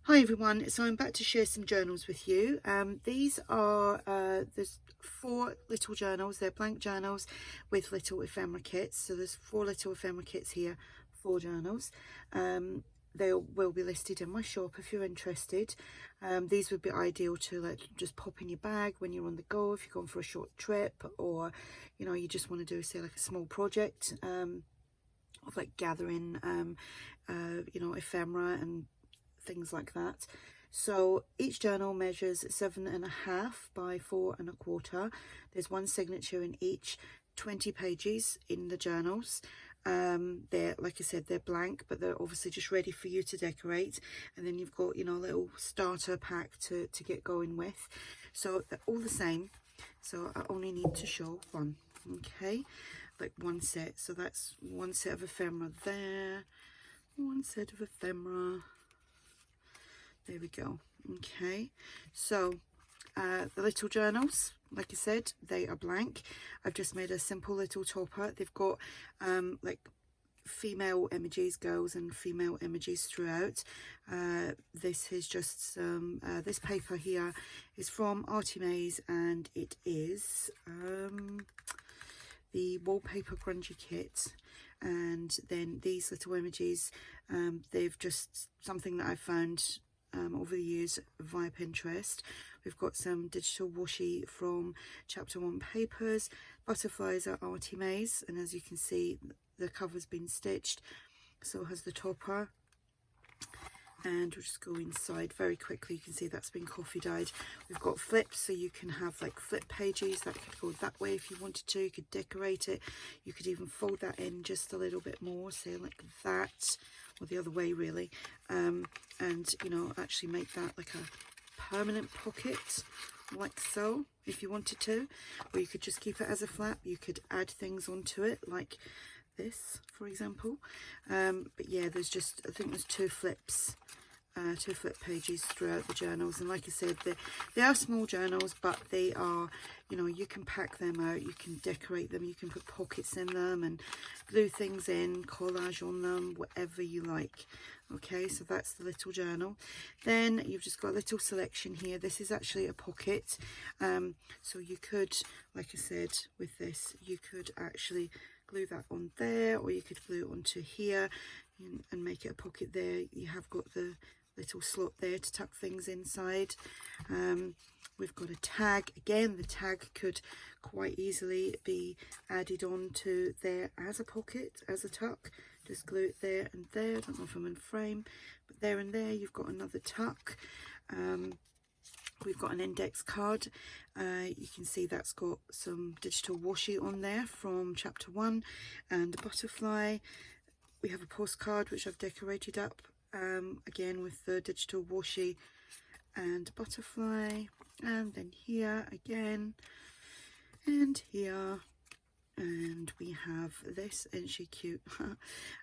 Hi everyone, so I'm back to share some journals with you. These are, there's 4 little journals. They're blank journals with little ephemera kits. So there's 4 little ephemera kits here, 4 journals. They will be listed in my shop if you're interested. These would be ideal to like just pop in your bag when you're on the go, if you're going for a short trip, or you know, you just want to do say like a small project of like gathering you know, ephemera and things like that. So each journal measures 7.5 by 4.25. There's one signature in each, 20 pages in the journals. They're, like I said, they're blank, but they're obviously just ready for you to decorate. And then you've got, you know, a little starter pack to get going with. So they're all the same. So I only need to show one, okay, like one set. So that's one set of ephemera there, one set of ephemera. There we go. Okay, so the little journals, like I said, they are blank. I've just made a simple little topper. They've got like female images, girls and female images throughout. This is just some, this paper here is from ARTYmaze, and it is the wallpaper grungy kit. And then these little images, they've just something that I found over the years via Pinterest. We've got some digital washi from chapter 1 papers. Butterflies are ARTYmaze, and as you can see, the cover's been stitched, so has the topper. And we'll just go inside very quickly. You can see that's been coffee dyed. We've got flips, so you can have like flip pages that could go that way if you wanted to. You could decorate it. You could even fold that in just a little bit more, say like that, or the other way really. And you know, actually make that like a permanent pocket, like so, if you wanted to. Or you could just keep it as a flap. You could add things onto it, like this, for example. But yeah, there's just, I think there's 2 flips. 2 flip pages throughout the journals, and like I said, they are small journals, but they are, you know, you can pack them out, you can decorate them, you can put pockets in them and glue things in, collage on them, whatever you like. Okay, so that's the little journal. Then you've just got a little selection here. This is actually a pocket, so you could, like I said, with this you could actually glue that on there, or you could glue it onto here and make it a pocket there. You have got the little slot there to tuck things inside. We've got a tag. Again, the tag could quite easily be added on to there as a pocket, as a tuck. Just glue it there and there. I don't know if I'm in frame, but there and there you've got another tuck. We've got an index card. You can see that's got some digital washi on there from chapter 1 and a butterfly. We have a postcard which I've decorated up, again with the digital washi and butterfly, and then here again, and here, and we have this, isn't she cute?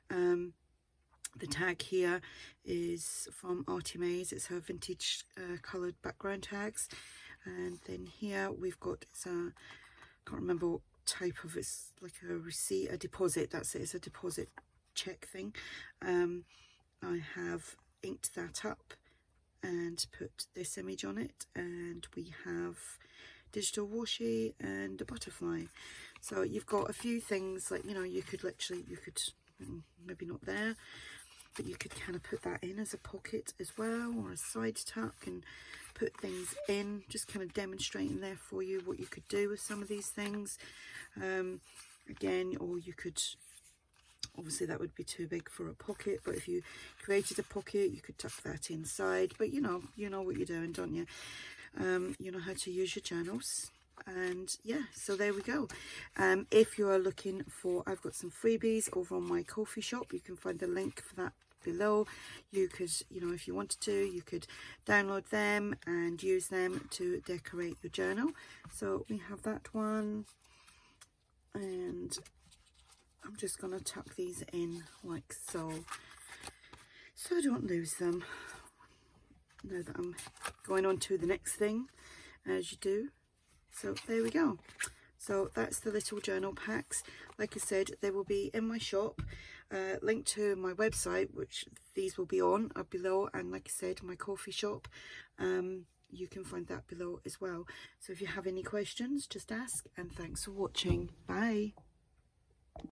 The tag here is from ARTYmaze. It's her vintage coloured background tags. And then here we've got, it's a, can't remember what type of, it's like a receipt, a deposit, that's it, it's a deposit check thing. I have inked that up and put this image on it, and we have digital washi and a butterfly. So you've got a few things, like, you know, you could literally, you could, maybe not there, but you could kind of put that in as a pocket as well, or a side tuck, and put things in, just kind of demonstrating there for you what you could do with some of these things. Again, or you could, obviously that would be too big for a pocket, but if you created a pocket, you could tuck that inside. But you know what you're doing, don't you? You know how to use your journals. And yeah, so there we go. If you are looking for, I've got some freebies over on my Ko-fi shop. You can find the link for that below. You could, you know, if you wanted to, you could download them and use them to decorate your journal. So we have that one, and I'm just going to tuck these in like so, so I don't lose them. Now that I'm going on to the next thing, as you do. So there we go. So that's the little journal packs. Like I said, they will be in my shop. link to my website, which these will be on below, and like I said, my coffee shop. You can find that below as well. So if you have any questions, just ask, and thanks for watching. Bye.